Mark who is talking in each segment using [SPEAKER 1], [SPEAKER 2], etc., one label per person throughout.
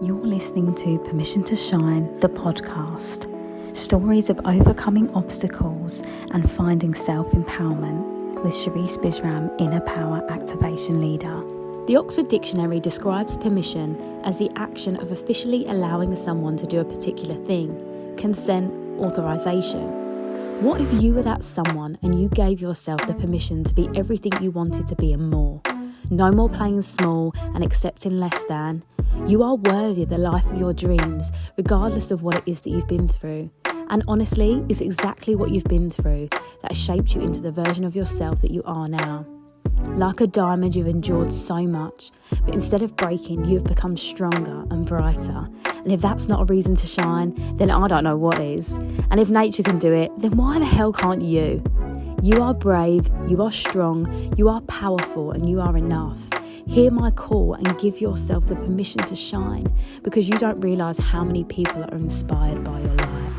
[SPEAKER 1] You're listening to Permission to Shine, the podcast. Stories of overcoming obstacles and finding self-empowerment with Sherisse Bisram, Inner Power Activation Leader. The Oxford Dictionary describes permission as the action of officially allowing someone to do a particular thing, consent, authorization. What if you were that someone and you gave yourself the permission to be everything you wanted to be and more? No more playing small and accepting less than. You are worthy of the life of your dreams, regardless of what it is that you've been through. And honestly, it's exactly what you've been through that has shaped you into the version of yourself that you are now. Like a diamond, you've endured so much, but instead of breaking, you have become stronger and brighter. And if that's not a reason to shine, then I don't know what is. And if nature can do it, then why the hell can't you? You are brave, you are strong, you are powerful, and you are enough. Hear my call and give yourself the permission to shine, because you don't realise how many people are inspired by your light.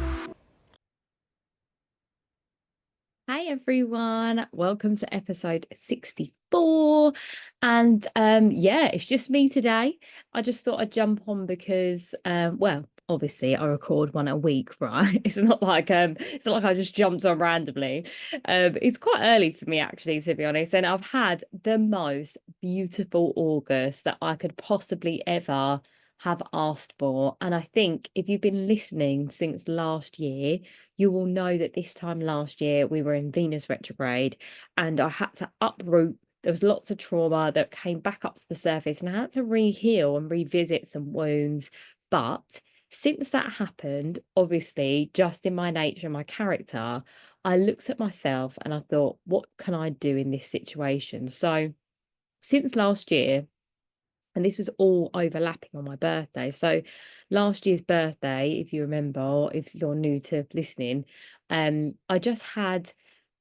[SPEAKER 1] Hi everyone, welcome to episode 64. And it's just me today. I just thought I'd jump on because obviously I record one a week, right? It's not like I just jumped on randomly. It's quite early for me actually, to be honest, and I've had the most beautiful August that I could possibly ever have asked for. And I think if you've been listening since last year, you will know that this time last year we were in Venus retrograde and I had to uproot. There was lots of trauma that came back up to the surface and I had to re-heal and revisit some wounds. But since that happened, obviously, just in my nature, my character, I looked at myself and I thought, what can I do in this situation? So since last year, and this was all overlapping on my birthday. So last year's birthday, if you remember, or if you're new to listening, I just had,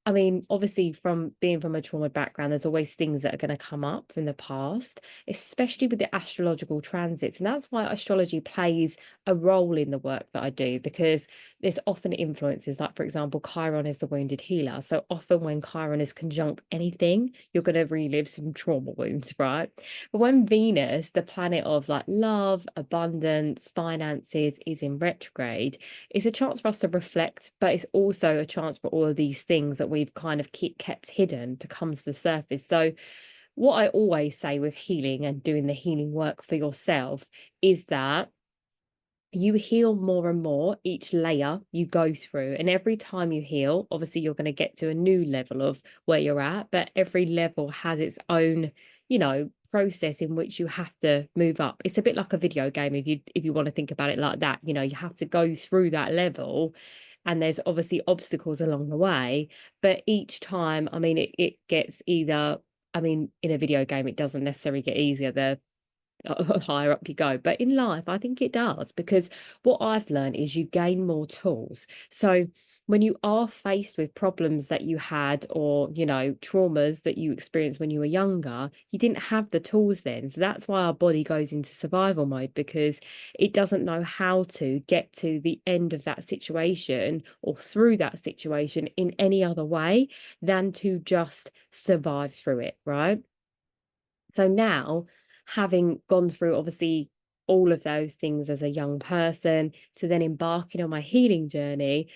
[SPEAKER 1] obviously from being from a trauma background, there's always things that are going to come up from the past, especially with the astrological transits. And that's why astrology plays a role in the work that I do, because there's often influences, like, for example, Chiron is the wounded healer. So often when Chiron is conjunct anything, you're going to relive some trauma wounds, right? But when Venus, the planet of like love, abundance, finances, is in retrograde, it's a chance for us to reflect, but it's also a chance for all of these things that we've kind of kept hidden to come to the surface. So what I always say with healing and doing the healing work for yourself is that you heal more and more each layer you go through. And every time you heal, obviously you're going to get to a new level of where you're at, but every level has its own, process in which you have to move up. It's a bit like a video game if you want to think about it like that. You have to go through that level and there's obviously obstacles along the way, but each time, it gets either, in a video game it doesn't necessarily get easier the higher up you go, but in life I think it does, because what I've learned is you gain more tools. So when you are faced with problems that you had, or traumas that you experienced when you were younger, you didn't have the tools then. So that's why our body goes into survival mode, because it doesn't know how to get to the end of that situation or through that situation in any other way than to just survive through it, right? So now, having gone through obviously all of those things as a young person, to then embarking on my healing journey,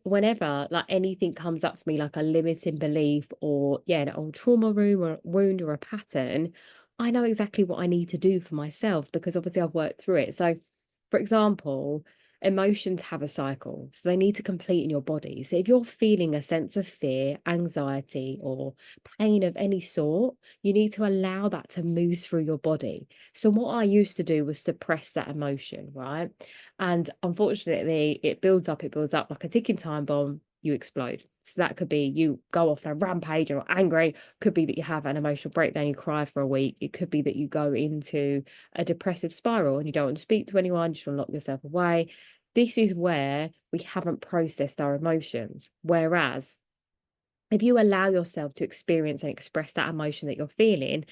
[SPEAKER 1] whenever like anything comes up for me, like a limiting belief or an old trauma room or wound or a pattern, I know exactly what I need to do for myself, because obviously I've worked through it. So for example, emotions have a cycle, so they need to complete in your body. So if you're feeling a sense of fear, anxiety, or pain of any sort, you need to allow that to move through your body. So what I used to do was suppress that emotion, right? And unfortunately, it builds up like a ticking time bomb. You explode. So that could be you go off on a rampage or angry. Could be that you have an emotional breakdown, you cry for a week. It could be that you go into a depressive spiral and you don't want to speak to anyone, just want to lock yourself away. This is where we haven't processed our emotions. Whereas if you allow yourself to experience and express that emotion that you're feeling,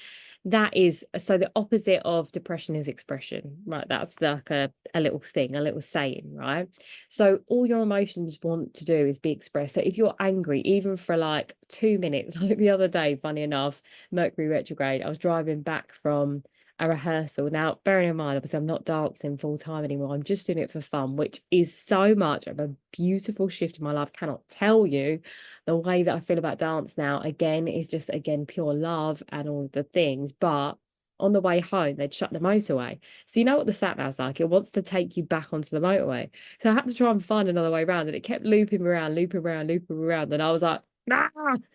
[SPEAKER 1] that is, so the opposite of depression is expression, right? That's like a little thing, a little saying, right? So all your emotions want to do is be expressed. So if you're angry, even for like 2 minutes, like the other day, funny enough, Mercury retrograde, I was driving back from a rehearsal. Now, bearing in mind, obviously, I'm not dancing full time anymore. I'm just doing it for fun, which is so much of a beautiful shift in my life. Cannot tell you the way that I feel about dance now. Again, is just again pure love and all of the things. But on the way home, they'd shut the motorway. So you know what the sat nav's like? It wants to take you back onto the motorway. So I had to try and find another way around, and it kept looping around, looping around, looping around. And I was like, nah,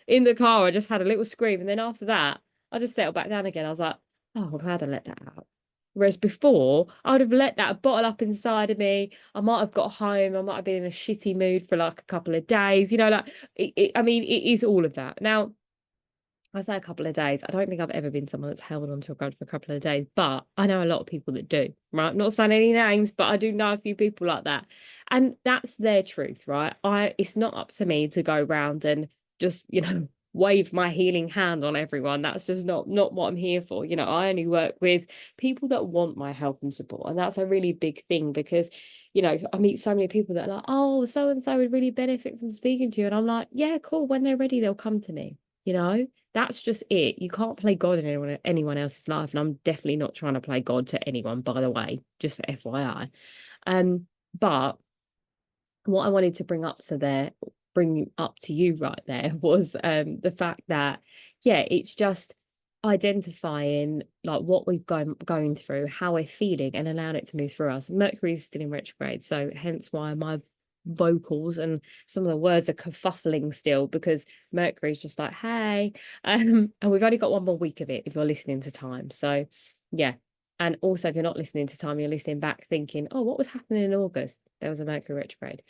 [SPEAKER 1] in the car. I just had a little scream. And then after that, I just settled back down again. I was like, oh, I'm glad I let that out. Whereas before, I would have let that bottle up inside of me. I might have got home. I might have been in a shitty mood for like a couple of days. You know, like, I mean, it is all of that. Now, I say a couple of days. I don't think I've ever been someone that's held on to a grudge for a couple of days, but I know a lot of people that do, right? I'm not saying any names, but I do know a few people like that. And that's their truth, right? It's not up to me to go round and just, wave my healing hand on everyone. That's just not what I'm here for. I only work with people that want my help and support. And that's a really big thing because, I meet so many people that are like, oh, so and so would really benefit from speaking to you. And I'm like, yeah, cool. When they're ready, they'll come to me, That's just it. You can't play God in anyone else's life. And I'm definitely not trying to play God to anyone, by the way, just FYI. But what I wanted to bring up to you right there was the fact that, yeah, it's just identifying like what we've going through, how we're feeling, and allowing it to move through us. Mercury is still in retrograde, so hence why my vocals and some of the words are kerfuffling still, because Mercury's just like, hey, and we've only got one more week of it if you're listening to time. So yeah. And also, if you're not listening to time, you're listening back thinking, oh, what was happening in August? There was a Mercury retrograde.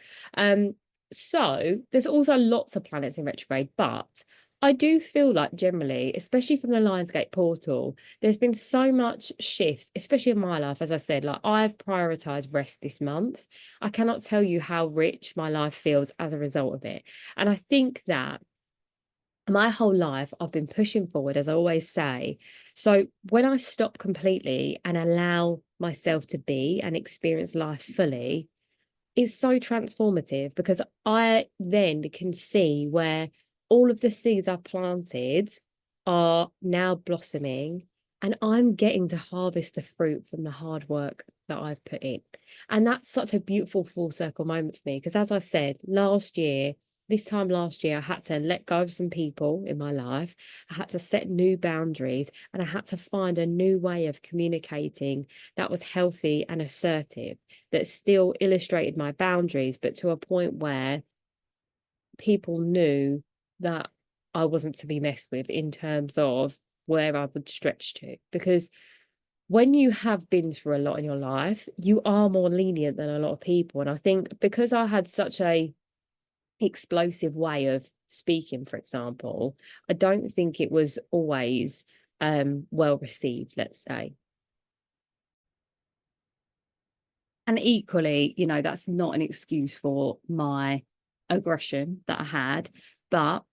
[SPEAKER 1] So there's also lots of planets in retrograde, but I do feel like generally, especially from the Lionsgate portal, there's been so much shifts, especially in my life. As I said, like I've prioritized rest this month. I cannot tell you how rich my life feels as a result of it. And I think that my whole life I've been pushing forward, as I always say. So when I stop completely and allow myself to be and experience life fully, is so transformative, because I then can see where all of the seeds I've planted are now blossoming, and I'm getting to harvest the fruit from the hard work that I've put in. And that's such a beautiful full circle moment for me, because as I said, this time last year, I had to let go of some people in my life. I had to set new boundaries, and I had to find a new way of communicating that was healthy and assertive, that still illustrated my boundaries, but to a point where people knew that I wasn't to be messed with in terms of where I would stretch to. Because when you have been through a lot in your life, you are more lenient than a lot of people. And I think because I had such a explosive way of speaking, for example, I don't think it was always well received, let's say. And equally, that's not an excuse for my aggression that I had, but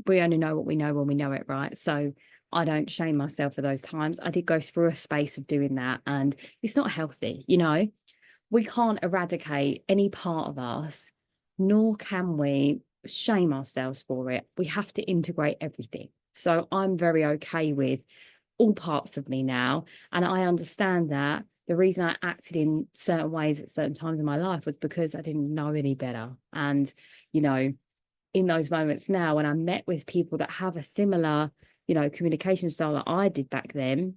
[SPEAKER 1] we only know what we know when we know it, right? So I don't shame myself for those times. I did go through a space of doing that, and it's not healthy. We can't eradicate any part of us, nor can we shame ourselves for it. We have to integrate everything. So I'm very okay with all parts of me now. And I understand that the reason I acted in certain ways at certain times in my life was because I didn't know any better. And, in those moments now, when I met with people that have a similar, communication style that I did back then,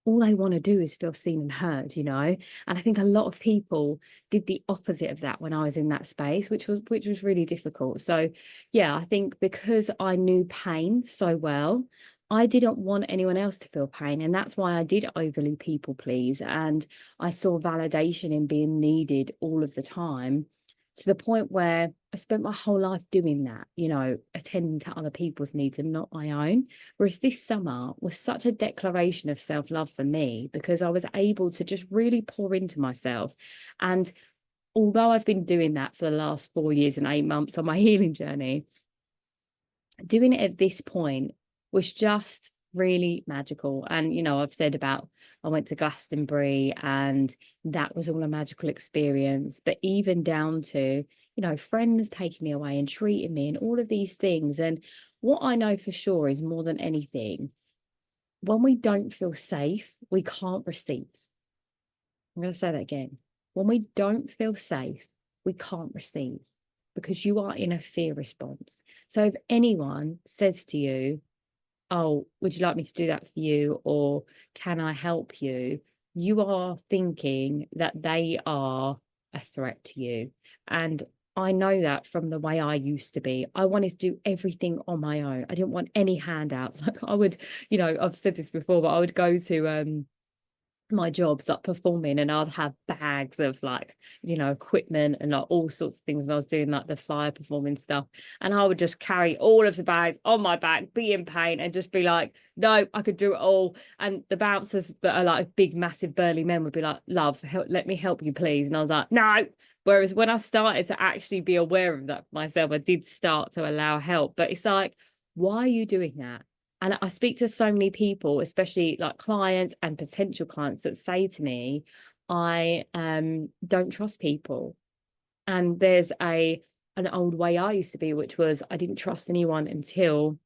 [SPEAKER 1] all they want to do is feel seen and heard, And I think a lot of people did the opposite of that when I was in that space, which was really difficult. So yeah, I think because I knew pain so well, I didn't want anyone else to feel pain. And that's why I did overly people please. And I saw validation in being needed all of the time, to the point where I spent my whole life doing that, attending to other people's needs and not my own. Whereas this summer was such a declaration of self-love for me, because I was able to just really pour into myself. And although I've been doing that for the last 4 years and 8 months on my healing journey, doing it at this point was just really magical. And I've said about, I went to Glastonbury and that was all a magical experience, but even down to friends taking me away and treating me and all of these things. And what I know for sure is, more than anything, when we don't feel safe, we can't receive. I'm going to say that again. When we don't feel safe, we can't receive because you are in a fear response. So if anyone says to you, oh, would you like me to do that for you? Or can I help you? You are thinking that they are a threat to you. And I know that from the way I used to be. I wanted to do everything on my own. I didn't want any handouts. Like I would, I've said this before, but I would go to my jobs like performing, and I'd have bags of like equipment and like all sorts of things, and I was doing like the flyer performing stuff, and I would just carry all of the bags on my back, be in pain, and just be like, no, I could do it all. And the bouncers that are like big massive burly men would be like, love, let me help you please. And I was like, no. Whereas when I started to actually be aware of that myself, I did start to allow help. But it's like, why are you doing that? And I speak to so many people, especially like clients and potential clients, that say to me, I don't trust people. And there's an old way I used to be, which was I didn't trust anyone until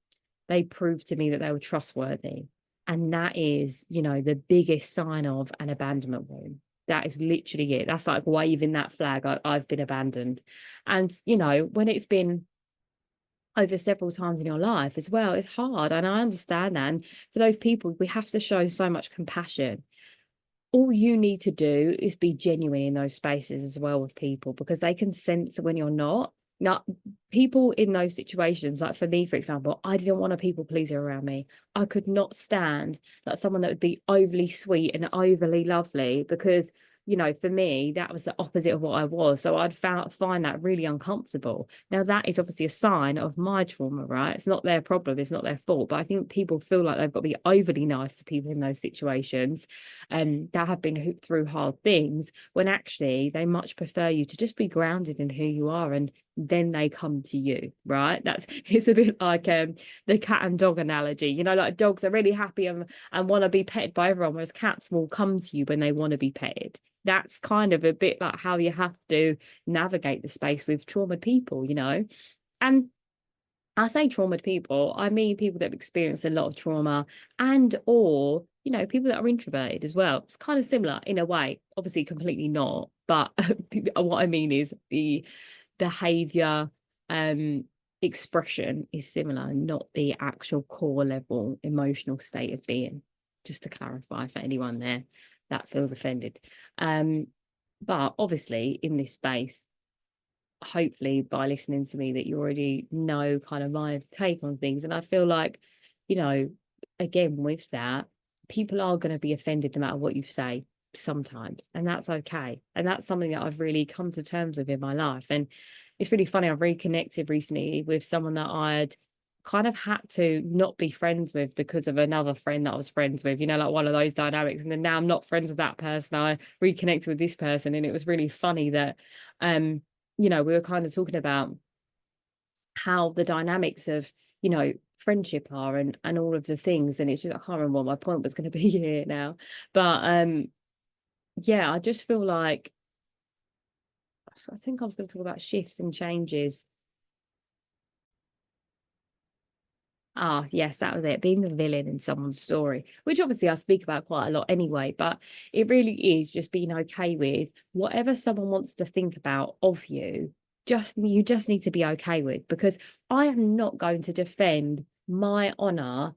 [SPEAKER 1] they proved to me that they were trustworthy. And that is, the biggest sign of an abandonment wound. That is literally it. That's like waving that flag. I've been abandoned. And, when it's been over several times in your life as well, it's hard. And I understand that. And for those people, we have to show so much compassion. All you need to do is be genuine in those spaces as well with people, because they can sense when you're not. Now, people in those situations, like for me, for example, I didn't want a people pleaser around me. I could not stand like someone that would be overly sweet and overly lovely, because for me, that was the opposite of what I was. So I'd find that really uncomfortable. Now, that is obviously a sign of my trauma, right? It's not their problem. It's not their fault. But I think people feel like they've got to be overly nice to people in those situations that have been through hard things, when actually they much prefer you to just be grounded in who you are, and then they come to you, right? It's a bit like the cat and dog analogy. Like dogs are really happy and want to be petted by everyone, whereas cats will come to you when they want to be petted. That's kind of a bit like how you have to navigate the space with traumatized people, And I say traumatized people, I mean people that have experienced a lot of trauma, and or people that are introverted as well. It's kind of similar in a way, obviously completely not, but what I mean is the behavior expression is similar, not the actual core level emotional state of being, just to clarify for anyone there that feels offended. But obviously in this space, hopefully by listening to me, that you already know kind of my take on things. And I feel like, again, with that, people are going to be offended no matter what you say sometimes, and that's okay. And that's something that I've really come to terms with in my life. And it's really funny, I've reconnected recently with someone that I'd kind of had to not be friends with because of another friend that I was friends with, like one of those dynamics. And then now I'm not friends with that person. I reconnected with this person, and it was really funny that we were kind of talking about how the dynamics of friendship are, and all of the things. And it's just, I can't remember what my point was going to be here now, but yeah, I just feel like, I think I was going to talk about shifts and changes. Ah, yes, that was it. Being the villain in someone's story, which obviously I speak about quite a lot anyway, but it really is just being okay with whatever someone wants to think about of you. You just need to be okay with, because I am not going to defend my honor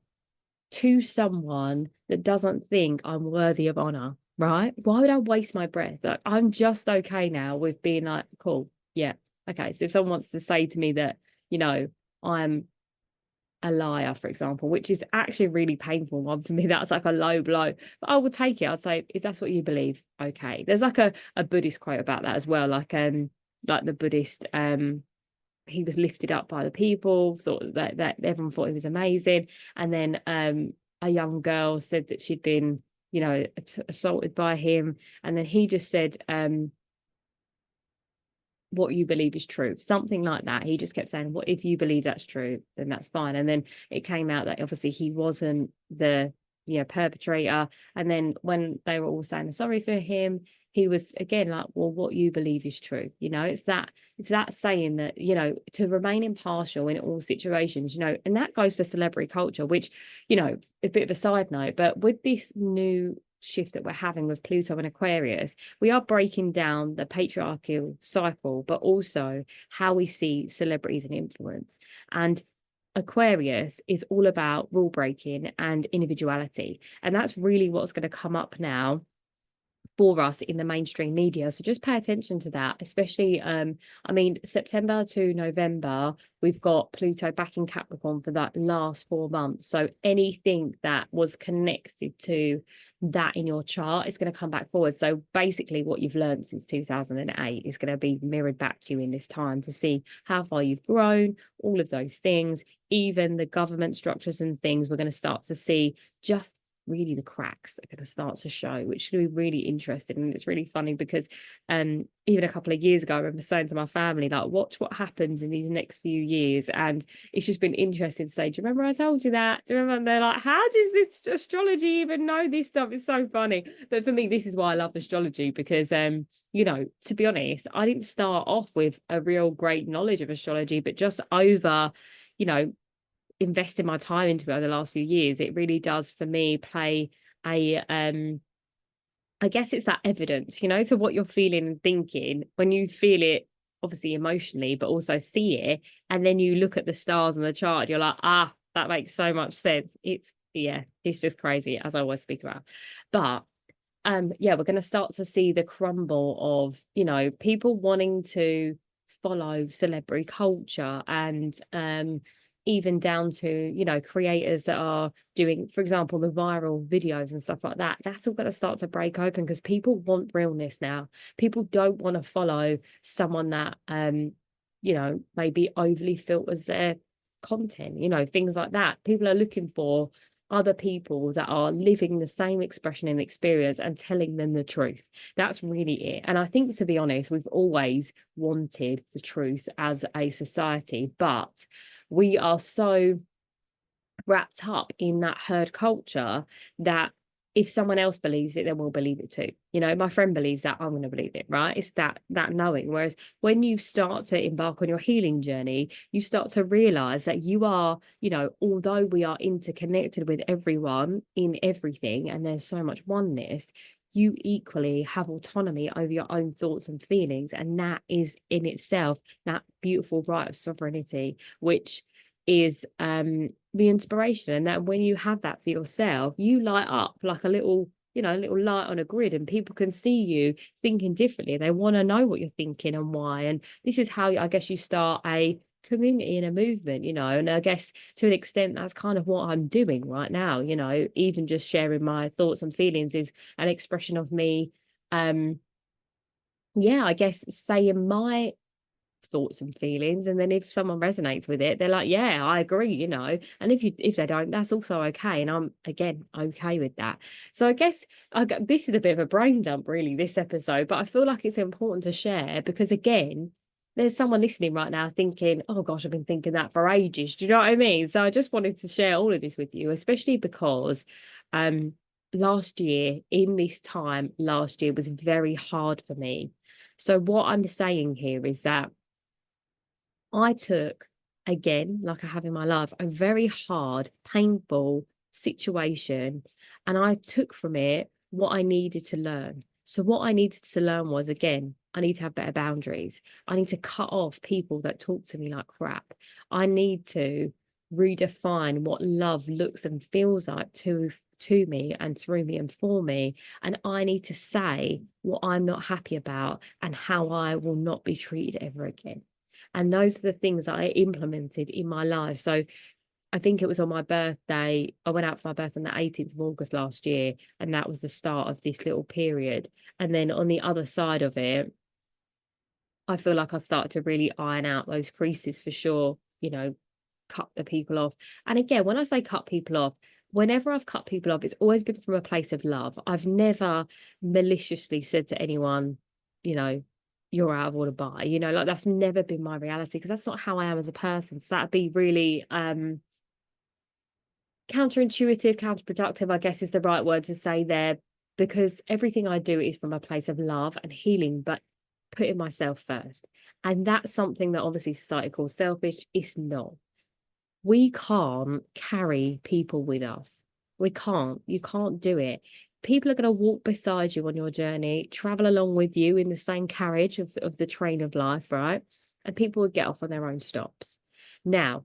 [SPEAKER 1] to someone that doesn't think I'm worthy of honor, right? Why would I waste my breath? Like, I'm just okay now with being like, cool, yeah, okay. So if someone wants to say to me that, I'm a liar, for example, which is actually a really painful one for me. That's like a low blow, but I will take it. I'd say, if that's what you believe, okay. There's like a Buddhist quote about that as well. Like the Buddhist, he was lifted up by the people, thought that everyone thought he was amazing. And then a young girl said that she'd been, assaulted by him. And then he just said, what you believe is true, something like that. He just kept saying, what if you believe that's true, then that's fine. And then it came out that obviously he wasn't the perpetrator. And then when they were all saying sorry to him, he was again like, well, what you believe is true. It's that saying that, to remain impartial in all situations, and that goes for celebrity culture, which, a bit of a side note, but with this new shift that we're having with Pluto and Aquarius, we are breaking down the patriarchal cycle, but also how we see celebrities and influence. And Aquarius is all about rule breaking and individuality. And that's really what's going to come up now for us in the mainstream media. So just pay attention to that, especially September to November, we've got Pluto back in Capricorn for that last 4 months. So anything that was connected to that in your chart is going to come back forward. So basically what you've learned since 2008 is going to be mirrored back to you in this time to see how far you've grown, all of those things, even the government structures and things. We're going to start to see just really the cracks are going to start to show, which should be really interesting. And it's really funny because even a couple of years ago, I remember saying to my family, like, watch what happens in these next few years. And it's just been interesting to say, do you remember I told you that? Do you remember? And they're like, how does this astrology even know this stuff? It's so funny. But for me, this is why I love astrology, because to be honest, I didn't start off with a real great knowledge of astrology, but just over invested my time into it over the last few years, it really does for me play a I guess it's that evidence, to what you're feeling and thinking when you feel it, obviously emotionally, but also see it, and then you look at the stars on the chart, you're like, that makes so much sense. It's just crazy, as I always speak about. But we're going to start to see the crumble of people wanting to follow celebrity culture, and even down to creators that are doing, for example, the viral videos and stuff like that. That's all going to start to break open because people want realness now. People don't want to follow someone that maybe overly filters their content, things like that. People are looking for other people that are living the same expression and experience and telling them the truth. That's really it. And I think, to be honest, we've always wanted the truth as a society, but we are so wrapped up in that herd culture that if someone else believes it, then we'll believe it too. My friend believes that, I'm going to believe it, right? It's that knowing. Whereas when you start to embark on your healing journey, you start to realize that you are, although we are interconnected with everyone in everything, and there's so much oneness, you equally have autonomy over your own thoughts and feelings. And that is in itself that beautiful right of sovereignty, which is the inspiration. And that when you have that for yourself, you light up like a little light on a grid, and people can see you thinking differently. They want to know what you're thinking and why. And this is how I guess you start a community and a movement, and I guess to an extent that's kind of what I'm doing right now. Even just sharing my thoughts and feelings is an expression of me, I guess saying my thoughts and feelings, and then if someone resonates with it, they're like, yeah, I agree, and if they don't, that's also okay, and I'm again okay with that. So I guess this is a bit of a brain dump really, this episode, but I feel like it's important to share because again, there's someone listening right now thinking, oh gosh, I've been thinking that for ages. Do you know what I mean? So I just wanted to share all of this with you, especially because last year, in this time last year, was very hard for me. So what I'm saying here is that I took, again, like I have in my life, a very hard, painful situation, and I took from it what I needed to learn. So what I needed to learn was, again, I need to have better boundaries. I need to cut off people that talk to me like crap. I need to redefine what love looks and feels like to me and through me and for me. And I need to say what I'm not happy about and how I will not be treated ever again. And those are the things that I implemented in my life. So I think it was on my birthday. I went out for my birthday on the 18th of August last year. And that was the start of this little period. And then on the other side of it, I feel like I started to really iron out those creases for sure, cut the people off. And again, when I say cut people off, whenever I've cut people off, it's always been from a place of love. I've never maliciously said to anyone, you're out of order by, like that's never been my reality because that's not how I am as a person. So that'd be really counterintuitive, counterproductive, I guess is the right word to say there, because everything I do is from a place of love and healing, but putting myself first. And that's something that obviously society calls selfish. It's not. We can't carry people with us. We can't. You can't do it. People are going to walk beside you on your journey, travel along with you in the same carriage of the train of life, right? And people will get off on their own stops. Now,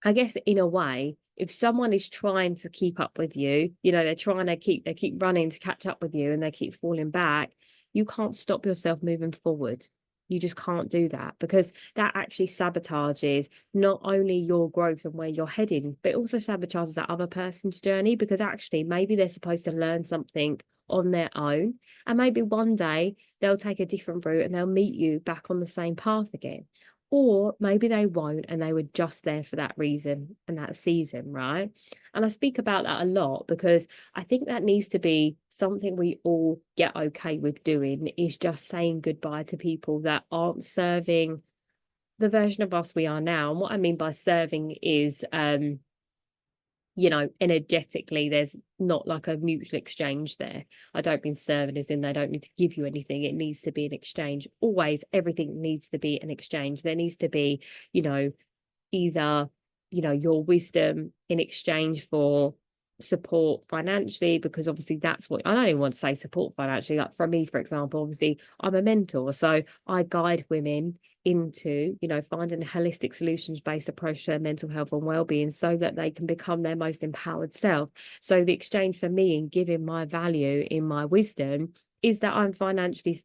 [SPEAKER 1] I guess in a way, if someone is trying to keep up with you, they're trying to they keep running to catch up with you and they keep falling back, you can't stop yourself moving forward. You just can't do that, because that actually sabotages not only your growth and where you're heading, but it also sabotages that other person's journey, because actually maybe they're supposed to learn something on their own. And maybe one day they'll take a different route and they'll meet you back on the same path again. Or maybe they won't, and they were just there for that reason and that season, right? And I speak about that a lot because I think that needs to be something we all get okay with doing, is just saying goodbye to people that aren't serving the version of us we are now. And what I mean by serving is energetically, there's not like a mutual exchange there. I don't mean serving as in they don't need to give you anything. It needs to be an exchange. Always, everything needs to be an exchange. There needs to be, either, your wisdom in exchange for support financially, because obviously that's what I don't even want to say support financially. Like for me, for example, obviously I'm a mentor, so I guide women into finding a holistic solutions based approach to their mental health and well-being so that they can become their most empowered self. So the exchange for me in giving my value in my wisdom is that I'm financially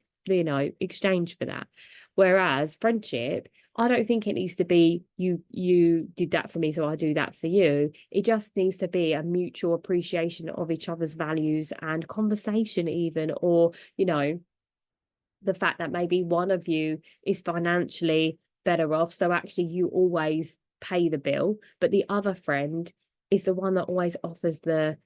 [SPEAKER 1] exchanged for that. Whereas friendship, I don't think it needs to be you did that for me, so I do that for you. It just needs to be a mutual appreciation of each other's values and conversation even, or the fact that maybe one of you is financially better off, so actually you always pay the bill, but the other friend is the one that always offers the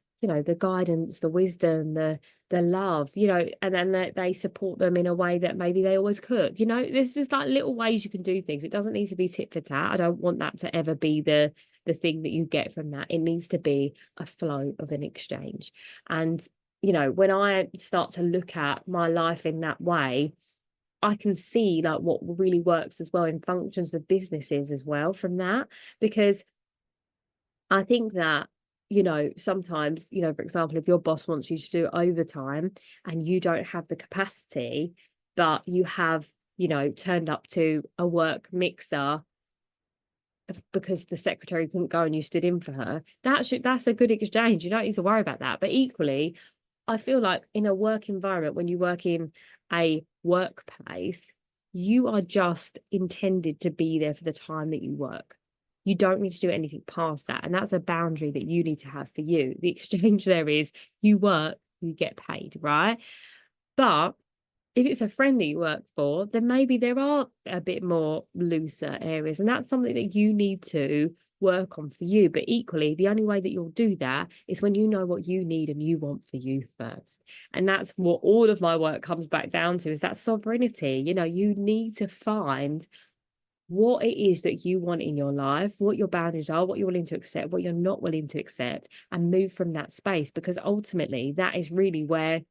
[SPEAKER 1] guidance, the wisdom, the love, and then they support them in a way that maybe they always could. There's just like little ways you can do things. It doesn't need to be tit for tat. I don't want that to ever be the thing that you get from that. It needs to be a flow of an exchange. And when I start to look at my life in that way, I can see like what really works as well in functions of businesses as well from that. Because I think that, sometimes, for example, if your boss wants you to do overtime and you don't have the capacity, but you have, turned up to a work mixer because the secretary couldn't go and you stood in for her, that's a good exchange. You don't need to worry about that. But equally, I feel like in a work environment, when you work in a workplace, you are just intended to be there for the time that you work. You don't need to do anything past that. And that's a boundary that you need to have for you. The exchange there is you work, you get paid, right? But if it's a friend that you work for, then maybe there are a bit more looser areas. And that's something that you need to work on for you. But equally, the only way that you'll do that is when you know what you need and you want for you first. And that's what all of my work comes back down to, is that sovereignty. You need to find what it is that you want in your life, what your boundaries are, what you're willing to accept, what you're not willing to accept, and move from that space. Because ultimately, that is really where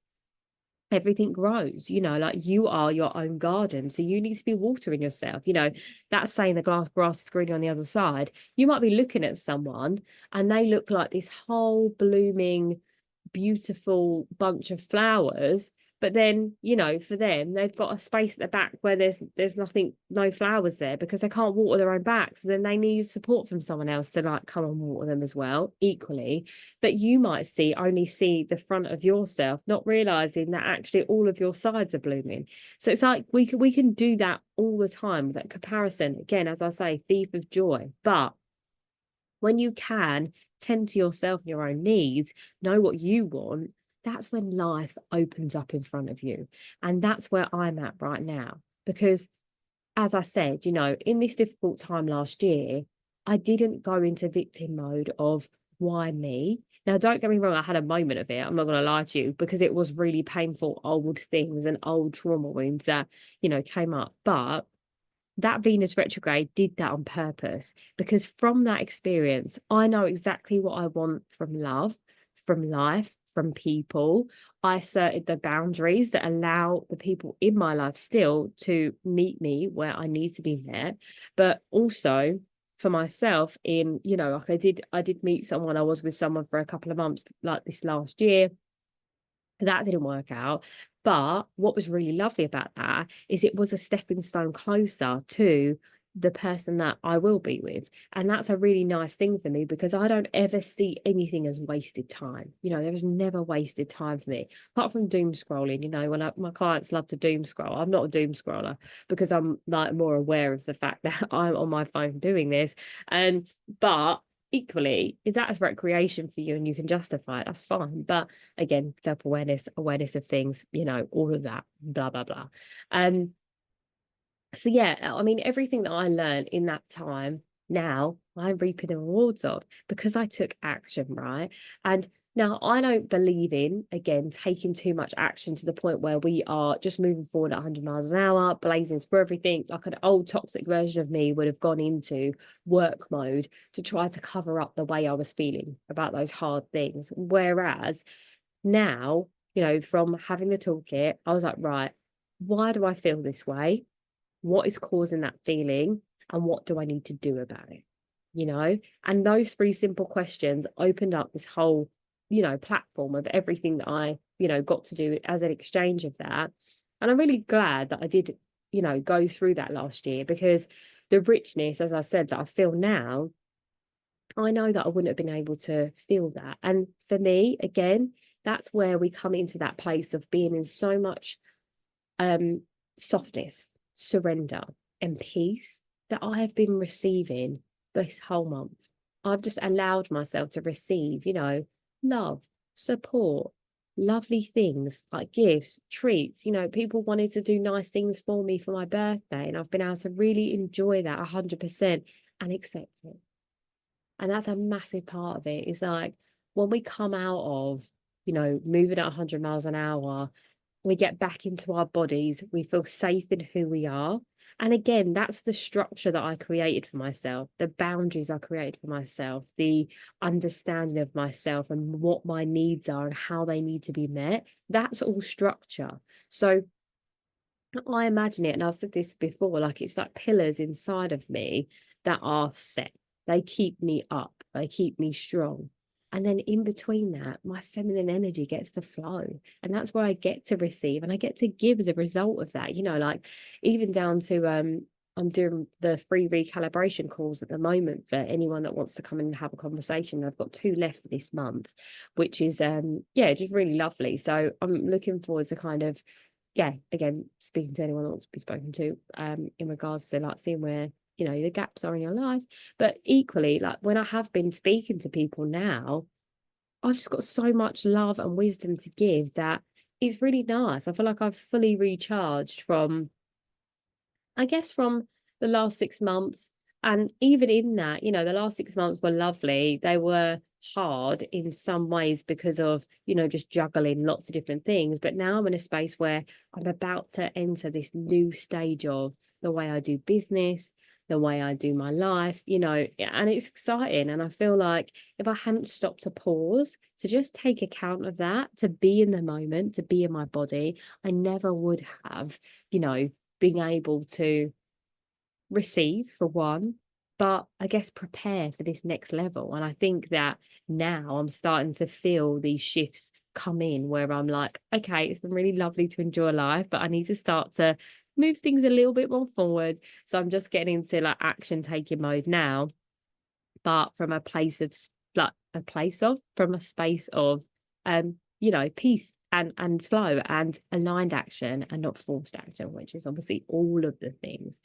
[SPEAKER 1] everything grows. Like you are your own garden, so you need to be watering yourself. That's saying the grass is greener on the other side. You might be looking at someone and they look like this whole blooming beautiful bunch of flowers, but then for them they've got a space at the back where there's nothing, no flowers there, because they can't water their own back. So then they need support from someone else to like come and water them as well, equally. But you might only see the front of yourself, not realizing that actually all of your sides are blooming. So it's like we can do that all the time, that comparison, again, as I say, thief of joy. But when you can tend to yourself and your own needs, know what you want, that's when life opens up in front of you. And that's where I'm at right now. Because as I said, in this difficult time last year, I didn't go into victim mode of why me. Now, don't get me wrong, I had a moment of it. I'm not going to lie to you, because it was really painful old things and old trauma wounds that, came up. But that Venus retrograde did that on purpose, because from that experience, I know exactly what I want from love, from life, from people. I asserted the boundaries that allow the people in my life still to meet me where I need to be met, but also for myself in, like I did meet someone. I was with someone for a couple of months like this last year. That didn't work out. But what was really lovely about that is it was a stepping stone closer to the person that I will be with. And that's a really nice thing for me, because I don't ever see anything as wasted time. There is never wasted time for me, apart from doom scrolling. When my clients love to doom scroll, I'm not a doom scroller, because I'm like more aware of the fact that I'm on my phone doing this. But equally, if that's recreation for you and you can justify it, that's fine. But again, self-awareness, awareness of things, all of that, blah blah blah. So yeah, I mean, everything that I learned in that time, now I'm reaping the rewards of, because I took action, right? And now I don't believe in, again, taking too much action to the point where we are just moving forward at 100 miles an hour, blazing through everything. Like an old toxic version of me would have gone into work mode to try to cover up the way I was feeling about those hard things. Whereas now, from having the toolkit, I was like, right, why do I feel this way? What is causing that feeling? And what do I need to do about it? And those three simple questions opened up this whole, platform of everything that I, got to do as an exchange of that. And I'm really glad that I did, go through that last year, because the richness, as I said, that I feel now, I know that I wouldn't have been able to feel that. And for me, again, that's where we come into that place of being in so much softness, surrender, and peace that I have been receiving this whole month. I've just allowed myself to receive, love, support, lovely things like gifts, treats. People wanted to do nice things for me for my birthday, and I've been able to really enjoy that 100% and accept it. And that's a massive part of it. Is like when we come out of, moving at 100 miles an hour, we get back into our bodies, we feel safe in who we are. And again, that's the structure that I created for myself, the boundaries I created for myself, the understanding of myself and what my needs are and how they need to be met. That's all structure. So I imagine it, and I've said this before, like it's like pillars inside of me that are set. They keep me up, they keep me strong. And then in between that, my feminine energy gets to flow. And that's where I get to receive and I get to give as a result of that. Like even down to I'm doing the free recalibration calls at the moment for anyone that wants to come and have a conversation. I've got 2 left for this month, which is just really lovely. So I'm looking forward to kind of again, speaking to anyone that wants to be spoken to, in regards to like seeing where, the gaps are in your life. But equally, like when I have been speaking to people now, I've just got so much love and wisdom to give that it's really nice. I feel like I've fully recharged from, I guess, from the last 6 months. And even in that, the last 6 months were lovely. They were hard in some ways because of, just juggling lots of different things. But now I'm in a space where I'm about to enter this new stage of the way I do business, the way I do my life, and it's exciting. And I feel like if I hadn't stopped to pause, to just take account of that, to be in the moment, to be in my body, I never would have, being able to receive for one, but I guess prepare for this next level. And I think that now I'm starting to feel these shifts come in where I'm like, okay, it's been really lovely to enjoy life, but I need to start to move things a little bit more forward. So I'm just getting into like action taking mode now, but from a place of from a space of peace and flow and aligned action and not forced action, which is obviously all of the things.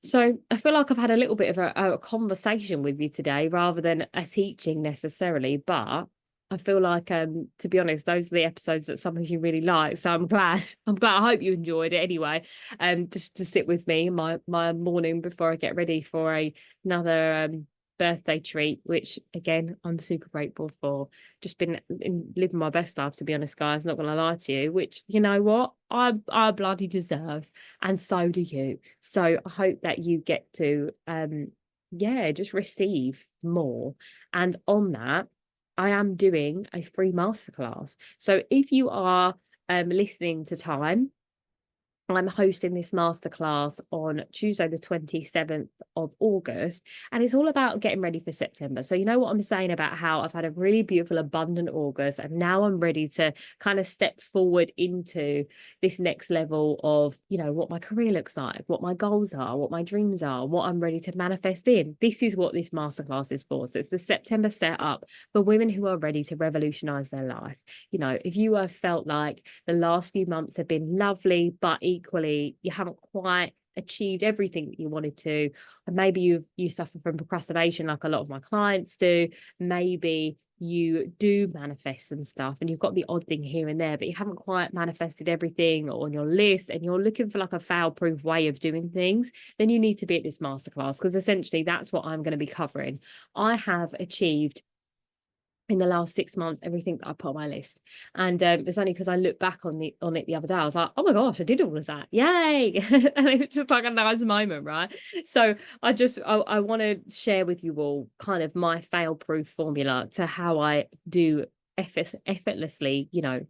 [SPEAKER 1] So I feel like I've had a little bit of a conversation with you today rather than a teaching necessarily, but I feel like, to be honest, those are the episodes that some of you really like. So I'm glad. I hope you enjoyed it anyway. Just to sit with me my morning before I get ready for another birthday treat, which again I'm super grateful for. Just been living my best life, to be honest, guys, not gonna lie to you, which, you know what, I bloody deserve, and so do you. So I hope that you get to just receive more. And on that, I am doing a free masterclass. So if you are listening to time, I'm hosting this masterclass on Tuesday, the 27th of August, and it's all about getting ready for September. So, you know what I'm saying about how I've had a really beautiful, abundant August, and now I'm ready to kind of step forward into this next level of, you know, what my career looks like, what my goals are, what my dreams are, what I'm ready to manifest in. This is what this masterclass is for. So, it's the September setup for women who are ready to revolutionize their life. You know, if you have felt like the last few months have been lovely, but equally you haven't quite achieved everything that you wanted to, and maybe you suffer from procrastination like a lot of my clients do, maybe you do manifest and stuff and you've got the odd thing here and there, but you haven't quite manifested everything on your list, and you're looking for like a fail-proof way of doing things, then you need to be at this masterclass, because essentially that's what I'm going to be covering. I have achieved in the last 6 months everything that I put on my list, and it's only because I looked back on it the other day, I was like, oh my gosh, I did all of that, yay. And it was just like a nice moment, right? So I want to share with you all kind of my fail-proof formula to how I do effortlessly, you know,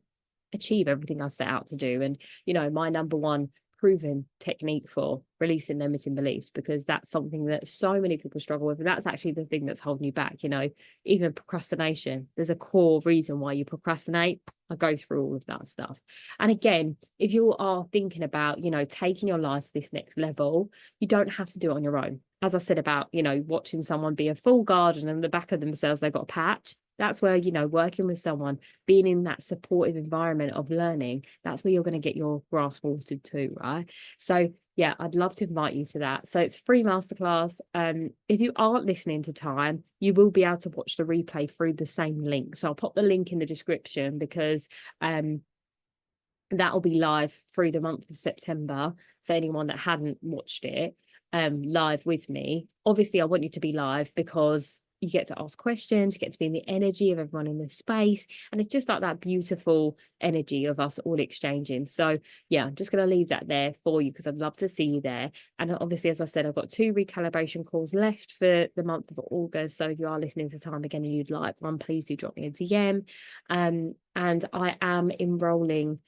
[SPEAKER 1] achieve everything I set out to do. And, you know, my number one proven technique for releasing limiting beliefs, because that's something that so many people struggle with. And that's actually the thing that's holding you back. You know, even procrastination, there's a core reason why you procrastinate. I go through all of that stuff. And again, if you are thinking about, you know, taking your life to this next level, you don't have to do it on your own. As I said about, you know, watching someone be a full garden and in the back of themselves, they've got a patch. That's where, you know, working with someone, being in that supportive environment of learning, that's where you're going to get your grass watered too, right? So yeah, I'd love to invite you to that. So it's a free masterclass. If you aren't listening to time, you will be able to watch the replay through the same link. So I'll pop the link in the description, because that'll be live through the month of September for anyone that hadn't watched it live with me. Obviously, I want you to be live because you get to ask questions, you get to be in the energy of everyone in the space, and it's just like that beautiful energy of us all exchanging. So yeah, I'm just going to leave that there for you because I'd love to see you there. And obviously, as I said, I've got 2 recalibration calls left for the month of August. So if you are listening to time again and you'd like one, please do drop me a DM. And I am enrolling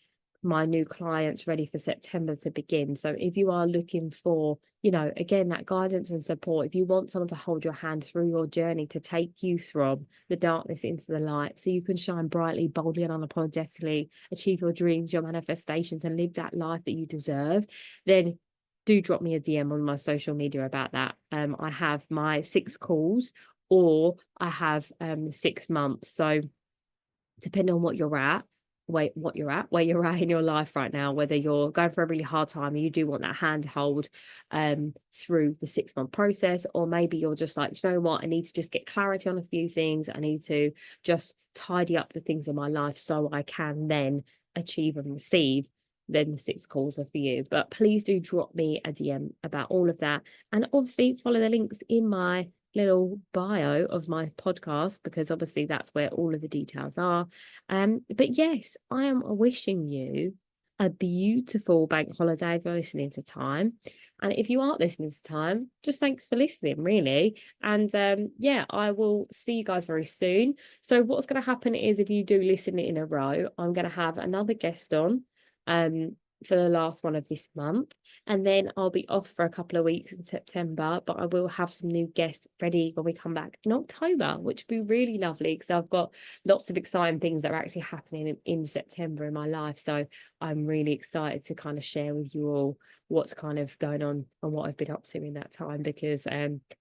[SPEAKER 1] my new clients ready for September to begin. So if you are looking for, you know, again, that guidance and support, if you want someone to hold your hand through your journey, to take you from the darkness into the light so you can shine brightly, boldly and unapologetically, achieve your dreams, your manifestations, and live that life that you deserve, then do drop me a DM on my social media about that. I have my 6 calls, or I have 6 months. So depending on what you're at, where you're at in your life right now, whether you're going for a really hard time and you do want that handhold through the 6-month process, or maybe you're just like, you know what, I need to just get clarity on a few things, I need to just tidy up the things in my life so I can then achieve and receive, then the 6 calls are for you. But please do drop me a DM about all of that, and obviously follow the links in my little bio of my podcast, because obviously that's where all of the details are. But yes, I am wishing you a beautiful bank holiday if you're listening to time, and if you aren't listening to time, just thanks for listening, really. And yeah, I will see you guys very soon. So what's going to happen is, if you do listen in a row, I'm going to have another guest on for the last one of this month, and then I'll be off for a couple of weeks in September, but I will have some new guests ready when we come back in October, which will be really lovely, because I've got lots of exciting things that are actually happening in September in my life. So I'm really excited to kind of share with you all what's kind of going on and what I've been up to in that time, because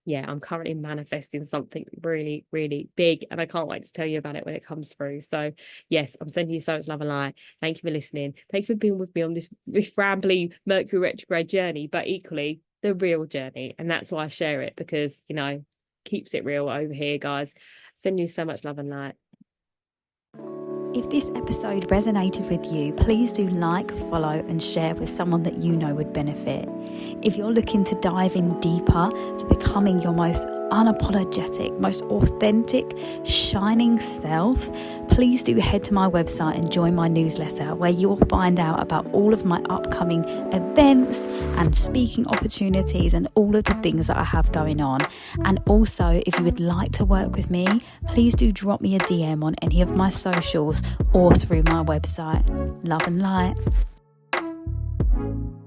[SPEAKER 1] yeah, I'm currently manifesting something really, really big, and I can't wait to tell you about it when it comes through. So yes, I'm sending you so much love and light. Thank you for listening. Thank you for being with me on this rambly Mercury retrograde journey, but equally the real journey. And that's why I share it, because, you know, keeps it real over here, guys. Send you so much love and light.
[SPEAKER 2] If this episode resonated with you, please do like, follow and share with someone that you know would benefit. If you're looking to dive in deeper to becoming your most unapologetic, most authentic, shining self, please do head to my website and join my newsletter, where you will find out about all of my upcoming events and speaking opportunities and all of the things that I have going on. And also, if you would like to work with me, please do drop me a DM on any of my socials or through my website. Love and light.